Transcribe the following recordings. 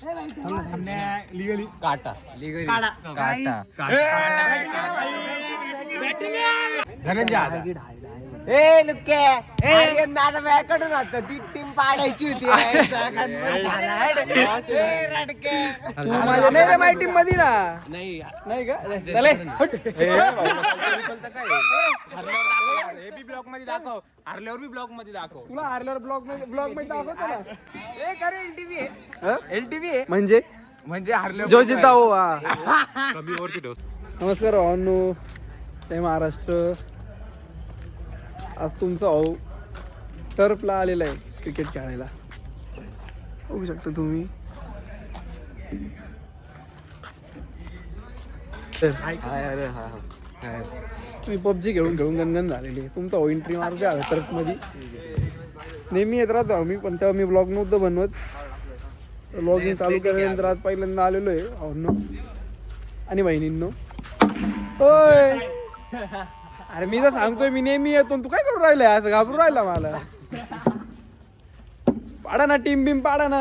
Legally काटा legally काटा धनंजय ए नुक्के ए दादा माझ्याकडून होतं ती टीम पाडायची होती रडके तू माझ्या नाही रे माझ्या टीम मध्ये ना नाही नाही का चले हे बी ब्लॉक मध्ये दाखव हारल्यावर बी ब्लॉक मध्ये दाखव तुला हारल्यावर ब्लॉग मध्ये दाखवतो ना ए करे एलटीव्ही आहे म्हणजे हारल्यावर जो जिता हो हा कमी वरती ठेव. नमस्कार भावांनो जय महाराष्ट्र. आज तुमचा भाऊ टर्फला आलेला आहे क्रिकेट खेळायला. बघू शकता तुम्ही. मी पबजी खेळून गणगण झालेली आहे. तुमचा भाऊ एंट्री मारतो आहे टर्फ मध्ये. नेहमी येत राहतो मी पण तेव्हा मी ब्लॉग नव्हतं बनवत. ब्लॉगिंग चालू केल्यानंतर आज पहिल्यांदा आलेलो आहे भावांनो आणि बहिणींनो. होय अरे मी तर सांगतोय मी नेहमी येतो तू काय करून राहिलाय असं घाबरून राहिला मला. पाडा ना टीम बिम पाडा ना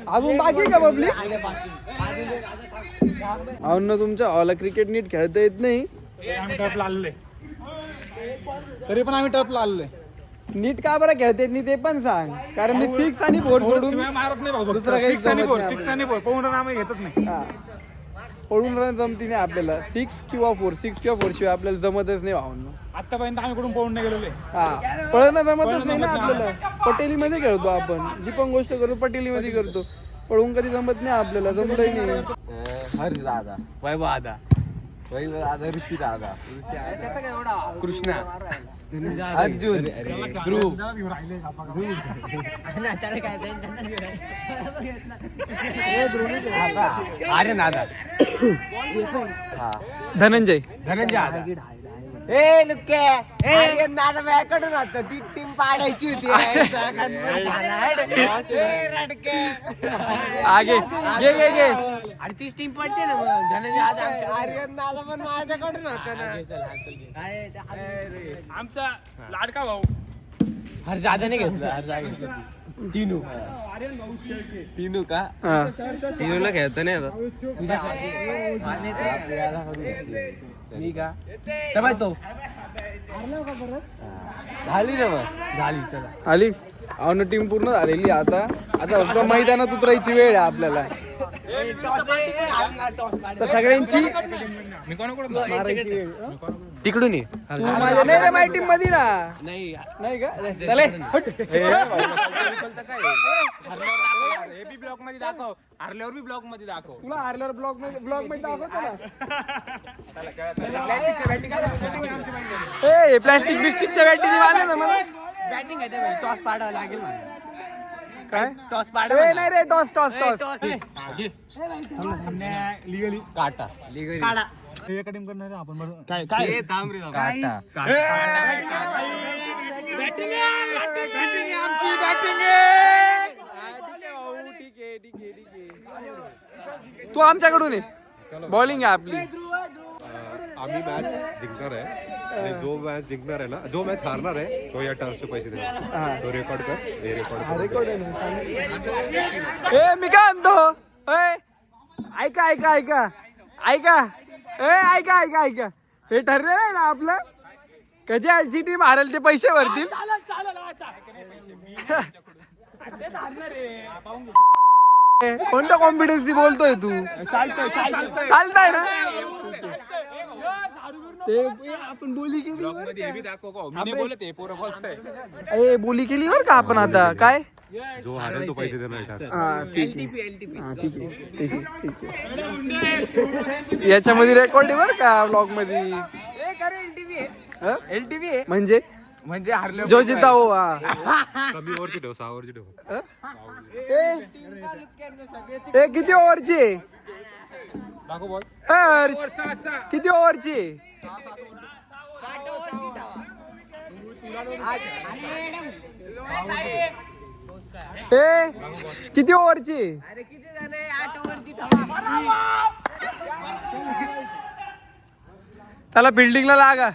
अजून बाकी का पब्लिक अहो तुमच्या हॉला क्रिकेट नीट खेळता येत नाही टपला आलोय तरी पण आम्ही टपला आलोय. नीट का बरं खेळता येत नाही ते पण सांग. कारण मी 6 आणि 4 सोडून मारत नाही भाऊ. दुसरा काही 6 आणि 4 पळून आम्ही घेतच नाही. पळून रन जमती नाही आपल्याला. 6 किंवा 4 शिवाय आपल्याला जमतच नाही भावना. आतापर्यंत आम्ही कुठून पळून नाही गेलेलो. हा पळणं जमतच नाही ना आपल्याला. पटेली मध्ये खेळतो आपण जी पण गोष्ट करतो पटेली मध्ये करतो. पळून कधी जमत नाही आपल्याला. जमलंय नाही. हर्ष दादा वैभव दादा ऋषी दादा कृष्णा अर्जुन ध्रुव आर्यन दादा धनंजय ए नुक्के ए दादा माझ्याकडून होतं ती टीम पाडायची होती रडके आगे घे आणि तीच टीम पडते ना मग धनंजय आर्यन दादा पण माझ्याकडून होतं ना. आमचा लाडका भाऊ हर जादा घेतलं टीनू का टीनूला खेळत नाही मी का तो झाली ना मग झाली चला आली अहो टीम पूर्ण झालेली. आता फक्त मैदानात उतरायची वेळ आहे आपल्याला. तर सगळ्यांची मारायची वेळ. तिकडून तू माझ्या नाही रे माझ्या टीम मध्ये ना नाही का चले हे बी ब्लॉक मध्ये दाखव हारल्यावर बी ब्लॉक मध्ये दाखव. तुला हारल्यावर ब्लॉग मध्ये दाखवतो ना. ए प्लास्टिक बिस्टिकच्या बॅटीने मारले ना मला. बॅटिंग आहे टॉस पाडावं लागेल काय टॉस नाही रे टॉस लीगली काटा लीगली एका टीम करणार आपण काय थांब रे काटा बॅटिंग आमची बॅटिंग ठीक आहे तू आमच्याकडून आहे. बॉलिंग आहे आपली. आम्ही मॅच जिंकणार आहे आणि जो मॅच जिंकणार आहे ना जो मॅच हारणार आहे तो या टर्फचे पैसे देणार. सो रेकॉर्ड कर हे रेकॉर्ड ए मी काय म्हणतो ऐका हे ठरलेलं आहे ना आपलं कधी आजची टीम हारेल ते पैसे भरतील. कोणत्या कॉन्फिडन्स बोलतोय तू. चालतंय ना ते आपण बोली केली बरं का आपण आता काय जो हारेल तो पैसे देणार. ठीक आहे याच्यामध्ये रेकॉर्ड आहे बरं का ब्लॉग मध्ये. एलटीव्ही म्हणजे हारल्यावर जो जिता हो हा कमी ओव्हरची ठेव 6 ओव्हरची ठेव. ए किती ओव्हरची दाखव बॉल. हर्ष किती ओव्हरची किती ओव्हरची त्याला बिल्डिंगला लागा.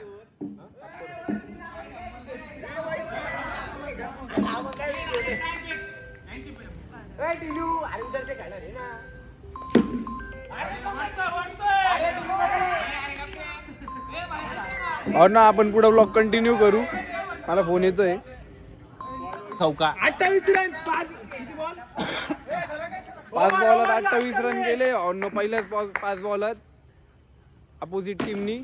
और ना आपण पुढे ब्लॉग कंटिन्यू करू. मला फोन येतोय. चौका 28 रन 5 बॉलात 28 रन केले. और पहिल्याच 5 बॉलात अपोजिट टीमनी.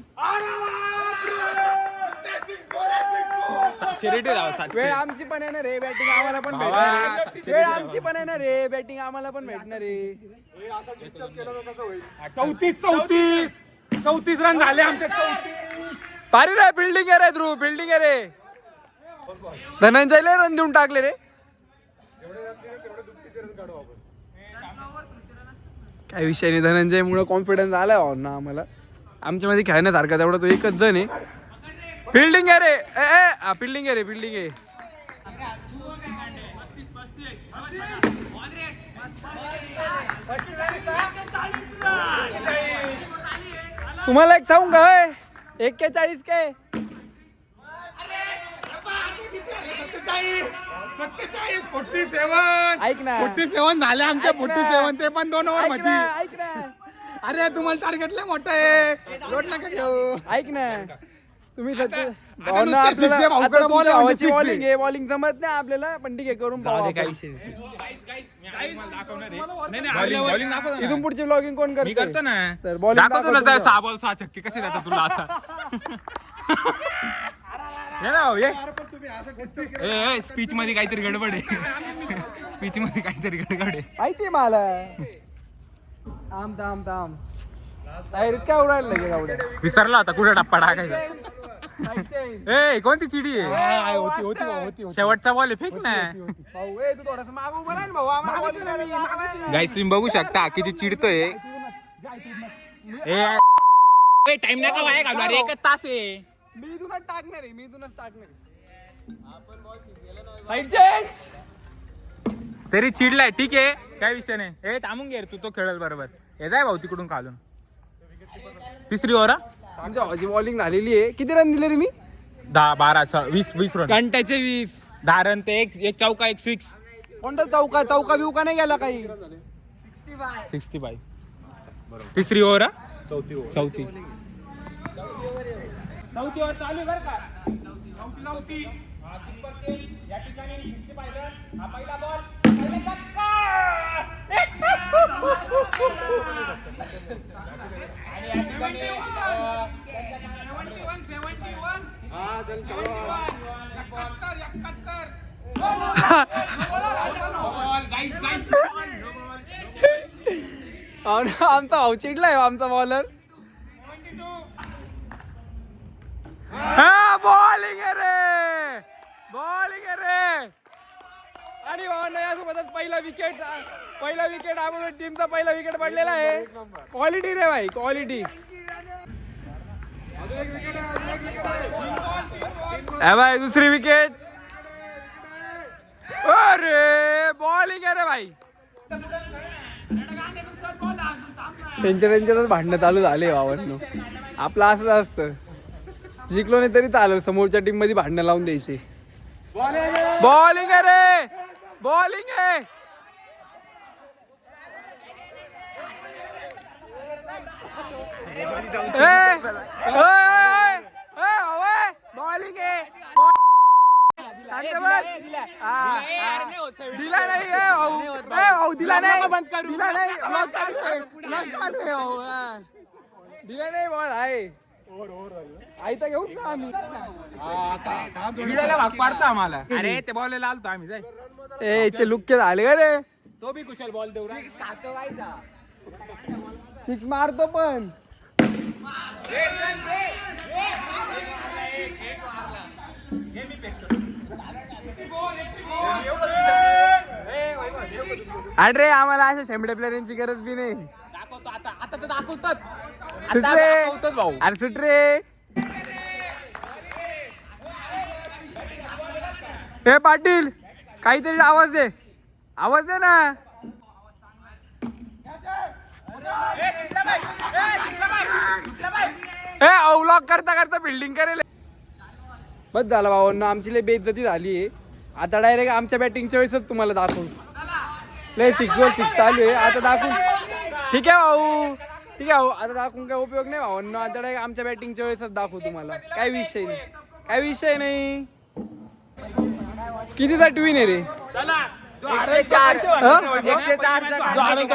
वेळ आमची पण आहे ना रे, बॅटिंग आम्हाला पण भेटणार. वेळ आमची पण आहे ना रे, बॅटिंग आम्हाला पण भेटणार रे. 34 रन झाले आमचे. पारी रे, बिल्डिंग आहे रे ध्रुव, बिल्डिंग आहे रे. धनंजयला रन देऊन टाकले रे. काय विषय नाही, धनंजय मुळे कॉन्फिडन्स आलाय भाऊ ना आम्हाला. आमच्यामध्ये खेळण्यासारखा तेवढा तो एकच जण आहे. बिल्डिंग आहे रे, बिल्डिंग आहे रे, बिल्डिंग आहे. तुम्हाला एक सांगू का, 41 काय 47 ऐक ना, 47 झाले आमचे. 47 ते पण 2 ओव्हर मध्ये. ऐक ना, अरे तुम्हाला टार्गेट लय मोठं आहे, लोट नका घेऊ. ऐक ना. तुम्ही नुसते six आहे भाऊकडे, ball आहे म्हणजे six आहे. बॉलिंग आहे, बॉलिंग जमत नाही आपल्याला, पण ठीक आहे करून पाहू आपण. इथून पुढची ब्लॉगिंग कोण मी करतो करतो ना. तर बॉलिंग दाखव तुला 6 बॉल 6 छक्के कसे देतात तुला आता. हे ना भाऊ, ए स्पीच मध्ये काहीतरी गडबड आहे. स्पीच मध्ये काहीतरी गडबड आहे. माहिती मला. थांब ताईर काय उडायला लगे गावड्या. विसरला होता कुठे टप्पा टाकायचा. ए कोणती चिडी आहे. होती. शेवटचा बॉल आहे, फेक ना. भाऊ ए, तू थोडासा मागं उभा राहा ना भाऊ, आम्हाला bowling करायची. गाईस तुम्ही बघू शकता किती चिडतोय. ए टाइम नका वाया घालू, अरे 1 तास आहे. मी इथूनच टाकणार आहे. Side change. तरी चिडलाय, ठीक आहे काय विषय नाही. ए थांबून घे रे, तू तो खेळल बरोबर. हे जाय भाऊ तिकडून खालून. 3री ओव्हर. आमच्या भावाची बॉलिंग झालेली आहे. किती रन दिले रे मी? 10 12 20 रन. घंट्याचे 20. 10 रन ते एक चौका, एक 6. कोणता चौका बिवका नाही गेला काही. 65. 3री ओव्हर. चौथी ओव्हर चालू बर का. नवती. या ठिकाणी 65 रन. हा पहिला बॉल. आणि या ठिकाणी आमचा भाऊ चिडलाय, आमचा बॉलर. बॉलिंग आहे रे. आणि भावांना यासोबतच पहिला विकेट आपण टीमचा पहिला विकेट पडलेला आहे. क्वालिटी रे भाई, क्वालिटी. भाई 2री विकेट. अरे बॉलिंग आहे रे भाई. त्यांच्यातच भांडणं चालू झाले भावांनो. आपलं असंच असतं, जिंकलो नाही तरी चालेल, समोरच्या टीम मध्ये भांडणं लावून द्यायचे. बॉलिंग आहे रे, बॉलिंग आहे. बॉलिंग आहे. दिला नाही भाऊ, दिला नाही बॉल आहे. आई तर घेऊन ना आम्ही. भाग पाडता आम्हाला. अरे ते बॉल आलतो आम्ही. जाय ए लुक्के झाले का रे. तो बी कुशल बॉल देऊ. 6 मारतो पण. अरे आम्हाला अशा शेंबडे प्लेअरांची गरज बी नाही. आता तर दाखवतोच. सुट भाऊ. अरे सुट रे. हे पाटील काहीतरी आवाज दे ना. व्लॉग करता बिल्डिंग करेल. बस झालं भावांना, आमची लय बेइज्जती झाली आहे. आता डायरेक्ट आमच्या बॅटिंगच्या वेळेसच तुम्हाला दाखवू. लय 6वर 6 चालू आहे आता दाखवून. ठीक आहे भाऊ, ठीक आहे भाऊ, आता दाखवून काय उपयोग नाही भाऊ. आता direct आमच्या बॅटिंगच्या वेळेसच दाखवू तुम्हाला. काय विषय नाही, काय विषय नाही. कितीचा ट्विन आहे रे? चला जो 104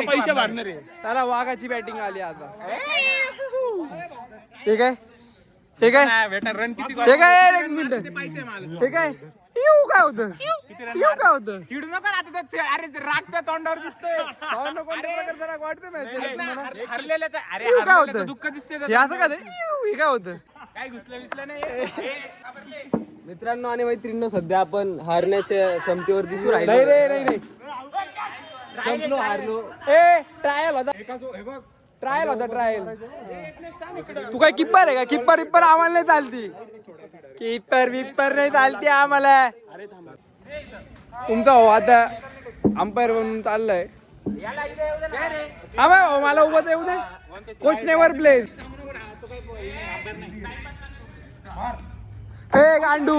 पैसे भरणार आहे. चला वाघाची बॅटिंग आली आता. ठीक आहे, ठीक आहे, बेटा रन किती ठीक आहे. एक मिनिट, ठीक आहे. येऊ काय होतं, येऊ काय होतं. चिडू नका आता ते. अरे राग त्या तोंडावर दिसतोय. भावना कोणत्या प्रकारचा राग वाटतं मॅच हरलेल्याचं अरे येऊ काय हरलेल्याचं होतं दुःख दिसते हे असं का ते येऊ काय होतं. काय घुसलं विसलं नाही. मित्रांनो आणि मैत्रिणींनो, सध्या आपण हारण्याच्या क्षमतेवर दिसू नाही राहिलो. रे, नाही नाही, संपलो, हारलो. ए ट्रायल होता, ट्रायल होता, ट्रायल. तू काय किप्पर आहे का? किप्पर विप्पर आम्हाला नाही चालती, किप्पर विप्पर नाही चालती आम्हाला. तुमचा हो आता अंपायर बनून चाललाय. हा भाऊ मला उभं येऊ दे. Coach never plays. ए गांडू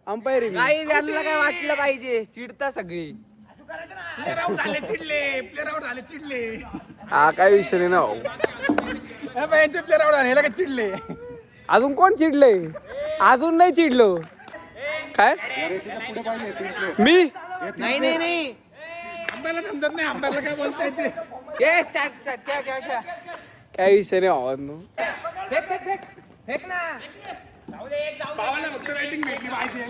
अंपायर काही त्यांना काय वाटलं पाहिजे, चिडता सगळी. प्लेअर आउट झाले चिडले, प्लेअर आउट झाले चिडले. हा काय विषय नाही ना भाऊ. यांचे प्लेअर आउट झाले याला काय चिडले. अजून कोण चिडले? अजून नाही चिडलो. काय मी नाही नाही नाही, अंबायला समजत नाही, अंबायला काय बोलता येते. काय विषय नाही भावांनो. फेक ना. भावाला फक्त बॅटिंग भेटली पाहिजे.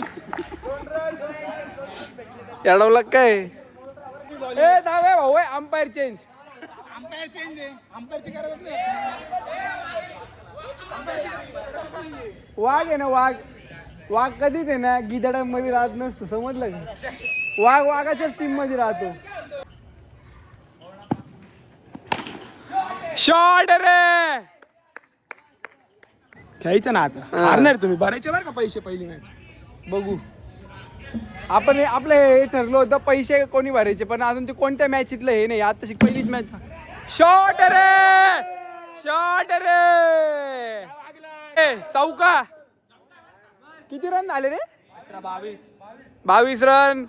येडवला काय? ए दावे भाऊ अंपायर चेंज. अंपायर चेंज आहे, अंपायरची गरज नाही. वाघ आहे ना वाघ, वाघ कधीच आहे ना गिधाडांमध्ये राहत नसतो, समजलं का? वाघ वाघाच्याच टीम मध्ये राहतो. शॉट रे. खेळायचं ना आता. हारणार तुम्ही, भरायचे बरं का पैसे पहिली मॅच. बघू आपण आपलं हे ठरलं होतं पैसे कोणी भरायचे, पण अजून ते कोणत्या मॅचीतलं हे नाही. आता पहिलीच मॅच. शॉट रे, शॉट रे. चौका. किती रन झाले रे? 22 रन.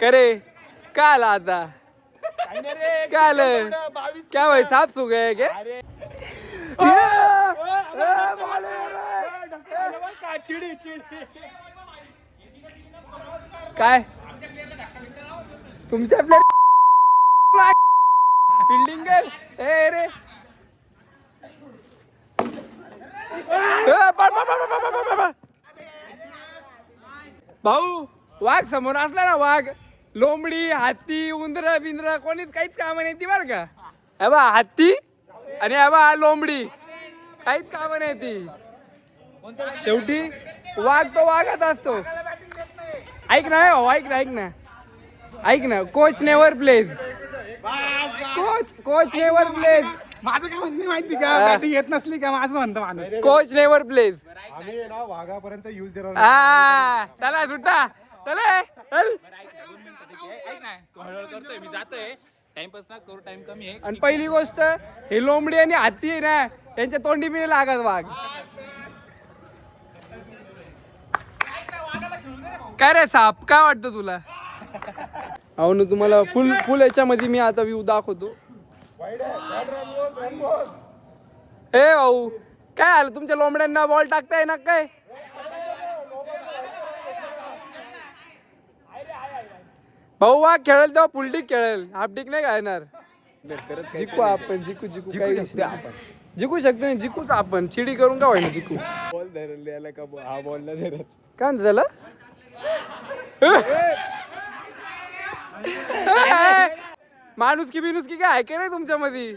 करे काय आला आता? काय आलं? क्या भाई साफ सु गए क्या? काय तुमच्या प्लेअर फिल्डिंग कर. ए रे भाऊ, वाघ समोर असला ना, वाघ लोंबडी हाती उंदरा बिंद्रा कोणीच काहीच काम नाही ती बरं का. हे बा हाती आणि हे बा लोंबडी काहीच काम नाही ती. शेवटी वाघ तो वाघात असतो. ऐक ना भाऊ, ऐक ना, ऐक ना, ऐक ना. Coach never plays. Coach never plays. माझं काय म्हणणे माहिती का, बॅटिंग येत नसली का माझं म्हणतं माणूस. Coach never plays. आम्ही ना वाघापर्यंत यूज देणार हा चला सुट्टा चला चल. करतोय मी, जातोय टाइमपास ना करू, टाइम कमी आहे. आणि पहिली गोष्ट हे लोंबडी आणि हाती आहे ना, त्यांच्या तोंडी बिने लागत वाघ. काय रे साप, काय वाटतं तुला? हो ना, तुम्हाला फुल फुल याच्यामध्ये मी आता व्ह्यू दाखवतो. ए भाऊ काय आलं तुमच्या लोंबड्यांना बॉल टाकताय ना काय? भाऊ वाघ खेळेल तेव्हा फुलटिक खेळेल, हाफटिक नाही खेळणार. जिंकू आपण, जिंकू जिंकू काही शकतो आपण, जिंकू शकतो नाही, जिंकूच आपण. चिडी करून का होईना जिंकू. बॉल धरला का हा बॉलला धरत. काय म्हणतो त्याला? माणूस की बिनुस की काय आहे का नाही तुमच्यामध्ये?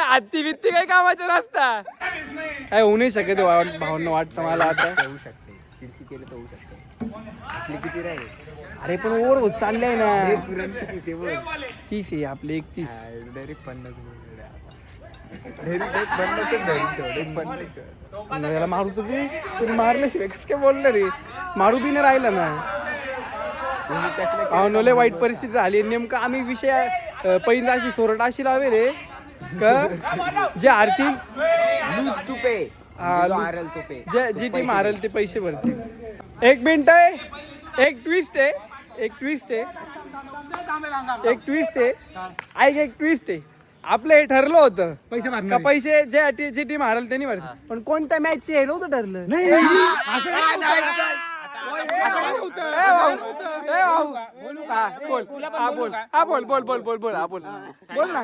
हाती बित्ती काही कामाच्या नसता. काय होऊ नाही शकत भावना वाटतं मला आता. होऊ शकते, शिडकी केलं तर होऊ शकते. आपली किती राहील? अरे पण ओव्हर होत चाललंय ना. तुरंत किती ते बोल. 30 आहे आपले, 31. डायरेक्ट 50. याला मारू तुम्ही मारल्याशिवाय कसं काय बोललं रे मारू बी नाही राहिला ना नोले वाईट परिस्थिती झाली नेमकं आम्ही विषय पहिला अशी सोरट अशी लावे रे का जे आरतील लूज टू पे जी टीम हारल ते पैसे भरतील. 1 मिनिट आहे एक ट्विस्ट आहे एक ट्विस्ट आहे एक ट्विस्ट आहे आपलं हे ठरलं होतं पैसे का पैसे जी टीम हारल त्यांनी भरतील पण कोणत्या मॅचचे हे नव्हतं ठरलं बोल ना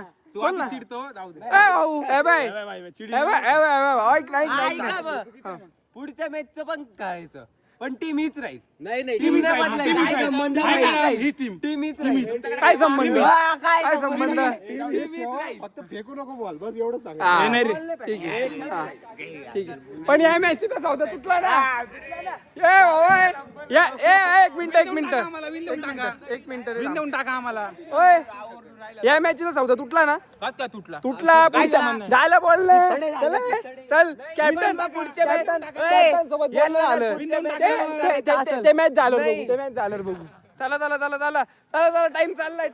पुढच्या मॅचचं पण करायचं पण टीम हीच राहील. नाही काय संबंध काय संबंध फक्त फेकू नको बॉल बस एवढं सांग. ठीक आहे पण या मॅच चा सौदा तुटला ना एक मिनिट देऊन टाका आम्हाला. ओय या मॅच चा सौदा तुटला ना कस काय तुटला तुटला झालं बोलले चल कॅप्टन सोबत बोलणं झालं ते मॅच झालं बघू चला टाइम चाललाय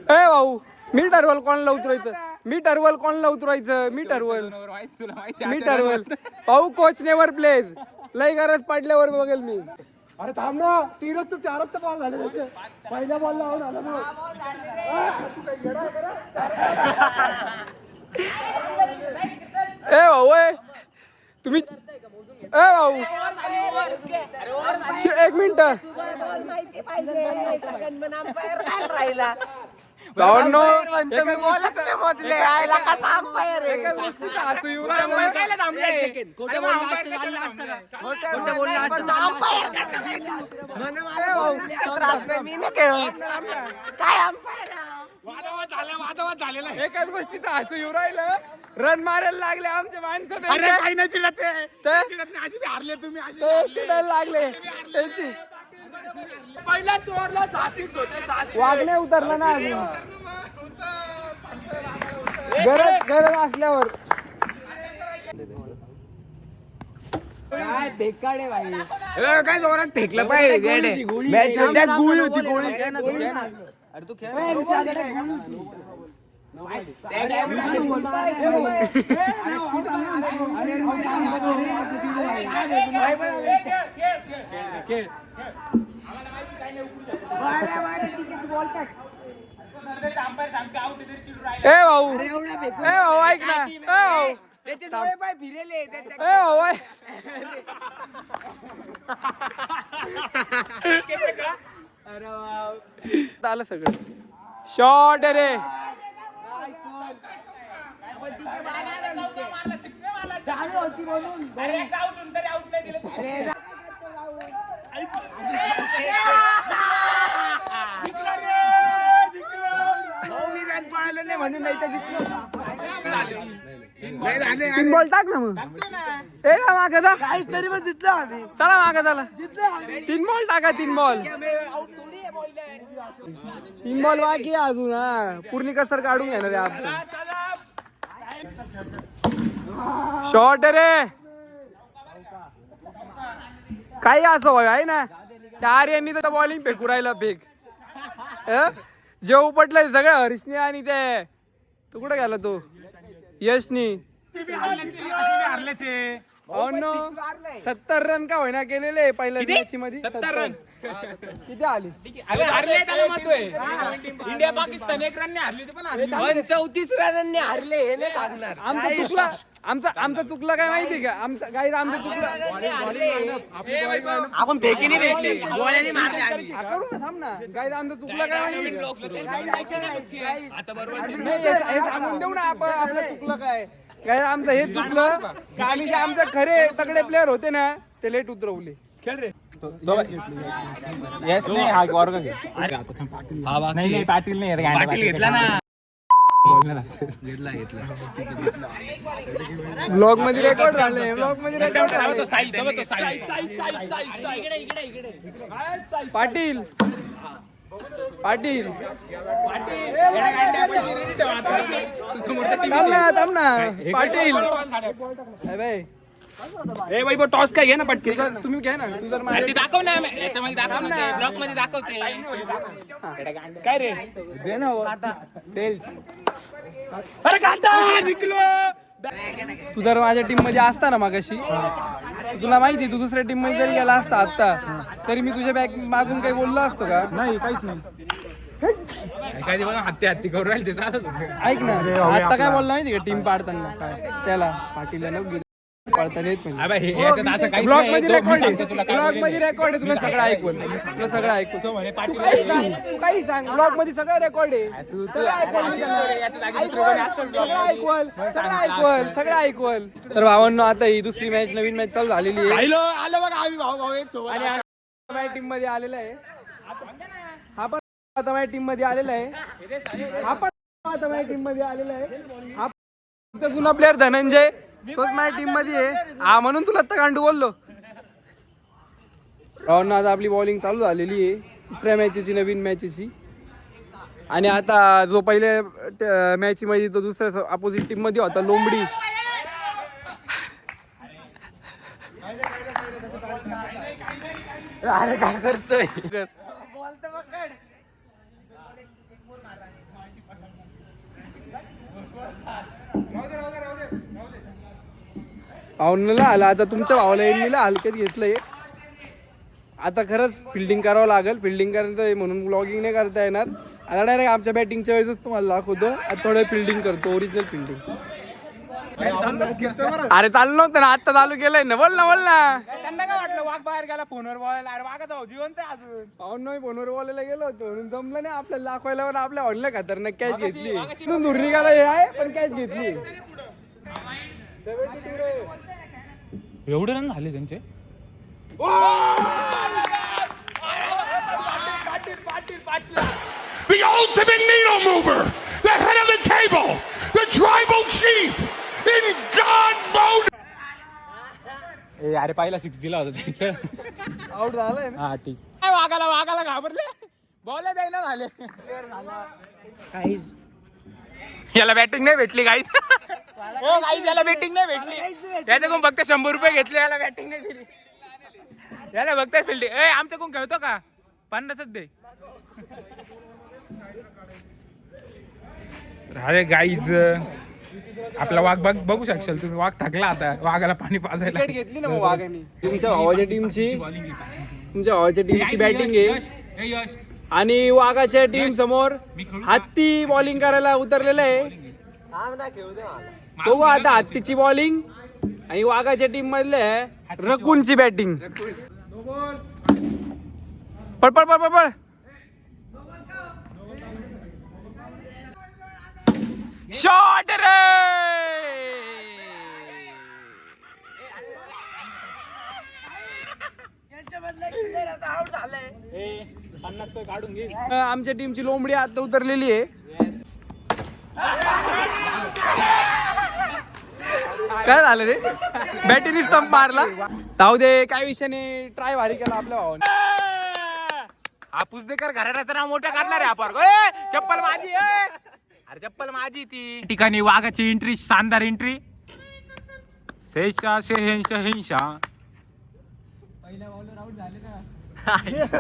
भाऊ मी ठरवल कोणाला उतरायचं मी ठरवल भाऊ कोच नेवर प्लेज लय गरज पडल्यावर बघेल मी. अरे थांब ना 3च तर 4च तर बॉल झाले त्याचे पहिल्या बॉल लावून आला मग भाऊ तुम्ही भाऊ 1 मिनिट राहिला भावांनो एकाच गोष्टीचा हसू येऊ राहिलं रन मारायला लागले आमचे माणसं काही नाही चिडत अशी हारले तुम्ही चिडायला लागले त्यांची पहिल्या चोरला 6 होते वागणे उतरला ना अजून गरज असल्यावर काय बेकार आहे भाई काय जोरात फेकलं पाहिजे गोळी होती गोळी अरे तू खेळ भाऊ ऐक ना त्याचे डोळे पाय फिरेले भाऊ आलं सगळं शॉट रे म्हणून नाही तर 3 बॉल टाक ना मग मागे जा काहीच तरी पण जितलं आम्ही चला मागे चला 3 बॉल टाका 3 बॉल 3 बॉल बाकी अजून पूर्ण कसर काढून घेणार आहे आपण शॉट रे काही असं आहे ना त्या आर्यांनी तर बॉलिंग फेकू राहिला जे उपटलंय सगळं हर्षनी आणि ते तो कुठं गेला तो यशनी 70 रन का होईना केलेले पहिल्या मॅच मध्ये 70 रन किती आली इंडिया पाकिस्तान 1 रनने हारली पण 34 रनांनी हारले हे नाही सांगणार. आमचं चुकलं काय माहिती का आमचं चुकलं आपण फेकी नाही भेटली गोळ्याने मारले करू ना थांब ना गाईज आमचं चुकलं काय माहिती हे सांगून देऊ ना आपण आपलं चुकलं काय आमचं हे चुकलं का आम्ही जे आमचे खरे तगडे प्लेअर होते ना ते लेट उतरवले. खेळ रे पाटील घेतला ना. ब्लॉग मध्ये रेकॉर्ड झाले, ब्लॉग मध्ये रेकॉर्ड झाले. पाटील पाटील थांब ना पाटील. ए बाई टॉस काय घे ना पटकी, तुम्ही घ्या ना. तू जर दाखव ना याच्यामध्ये, दाखव ना ब्लॉग मध्ये दाखवते काय रे. दे ना टेल्स. अरे काटा निकलो. तू जर माझ्या टीम मध्ये असता ना मागाशी, तुला माहिती तू दुसऱ्या टीम मध्ये जरी गेला असता आता, तरी मी तुझ्या बॅग मागून काही बोललो असतो का? नाही, काहीच नाही. हत्ती हत्ती करून राहील ते चालत. ऐक ना, आता काय बोलला माहिती का टीम पाडताना? काय त्याला पाटीलला न पाडताना येत म्हणजे ब्लॉग मध्ये रेकॉर्ड आहे, ब्लॉग मध्ये रेकॉर्ड आहे. तुला सगळं ऐकवल, तुला सगळं ऐकवतो. तू काही सांग, ब्लॉग मध्ये सगळं रेकॉर्ड आहे. सगळं ऐकवल. तर भावांनो, आता ही दुसरी मॅच, नवीन मॅच चालू झालेली आहे. आलं बघा आम्ही भाऊ एक सोबत. आणि माझ्या टीम मध्ये आलेला आहे. हा पण आता माझ्या टीम मध्ये आलेला आहे. हा पण आता माझ्या टीम मध्ये आलेला आहे. हा जुना प्लेअर धनंजय, तोच माझ्या टीम मध्ये आहे. हा म्हणून तुला आता गांडू बोललो. राहुल, आता आपली बॉलिंग चालू झालेली आहे दुसऱ्या मॅचेची, नवीन मॅचेची. आणि आता जो पहिल्या मॅच मध्ये तो दुसऱ्या अपोजिट टीम मध्ये होता लोंबडी. अरे काय करतोय. भावनेला आला आता, तुमच्या भावाला एंडीला हलक्यात घेतलंय. आता खरंच फिल्डिंग करावं लागेल. फिल्डिंग करायचं म्हणून ब्लॉगिंग नाही करता येणार. आता डायरेक्ट आमच्या बॅटिंगच्या वेळेसच तुम्हाला दाखवतो. आता थोडं फिल्डिंग करतो, ओरिजिनल फिल्डिंग. अरे चालू नव्हतं ना, आता चालू केलंय ना. बोल ना बोल ना. त्यांना काय वाटलं वाघ बाहेर गेला फोनवर बोलायला. अरे वाघाचा भाऊ जिवंत आहे अजून. पाहून नाही, फोनवर बोलायला गेलो होतो म्हणून जमलं नाही आपल्याला दाखवायला. पण आपल्या ऑनला खतरनाक कॅच घेतली. दूर निघाला हे आहे, पण कॅच घेतली. एवढे रन झाले त्यांचे. The ultimate needle mover, the head of the table, the tribal chief in God mode. अरे पहिला 6 दिला होता ते. आउट झालाय ना. हा ठीक. वाघाला घाबरले. बॉल द्यायला झाले. याला बॅटिंग नाही भेटली गाईज. हो गाईज, याला बॅटिंग नाही भेटली. याच्याकडून फक्त 100 रुपये घेतले, याला बॅटिंग नाही दिली. याला फक्त फिल्डिंग. आमच्याकडून खेळतो का? 50च दे. अरे गाईज, आपला वाघ बघू शकशाल तुम्ही. वाघ थकला आता, वाघाला पाणी पाजायला. विकेट घेतली ना मग वाघाने. तुमच्या भावाच्या टीमची बॅटिंग आहे. आणि वाघाच्या टीम समोर हत्ती बॉलिंग करायला उतरलेलं आहे. बघू आता हत्तीची बॉलिंग आणि वाघाच्या टीम मधले रकुनची बॅटिंग. पळ पळ पळ पळ. शॉट रे. आमच्या टीमची लोंबडी आता उतरलेली आहे. काय झालं रे? बॅटीने स्टंप मारला. जाऊ दे, काय विषय नाही. ट्राय भारी केला आपल्या भावाने. हा पुसदेकर घराण्याचं नाव मोठं करणार आहे आपण. चप्पल माझी. अरे चप्पल माझी. ती ठिकाणी वाघाची एंट्री, शानदार एंट्री. हिंसा.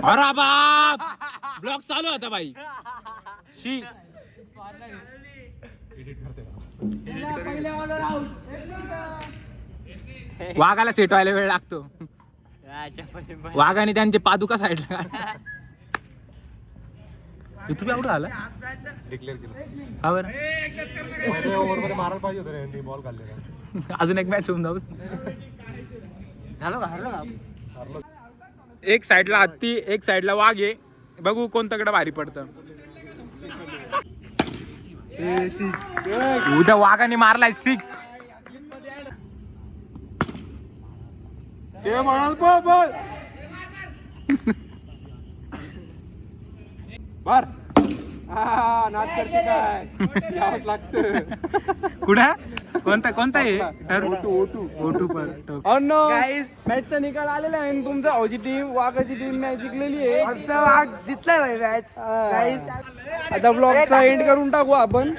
अरे बाप, ब्लॉक चालू होता बाई. शी वाघाला सेट व्हायला वेळ लागतो. वाघाने त्यांचे पादुका साईडला. तुम्ही आउट झाला. डिक्लेअर केलं. हा बरं, ओव्हरमध्ये मारायला पाहिजे होतं रे, बॉल काढलेला. अजून एक मॅच होऊन जाऊ. एक साइडला हत्ती, एक साइडला वाघ आहे. बघू कोणतं भारी पडतं. उद्या वाघाने मारलाय 6. हा नाद करते काय यावंच लागतं. कुठं कोणता आहे ओटू पर मॅचचा निकाल आलेला आहे आणि तुमचा भाऊची टीम वाघाची टीम मॅच जिंकलेली आहे. वाघ जितलाय मॅच. आता ब्लॉगचा एंड करून टाकू आपण.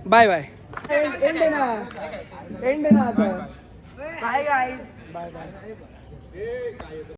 Bye bye. एंड ना आता. काय काय बाय बाय.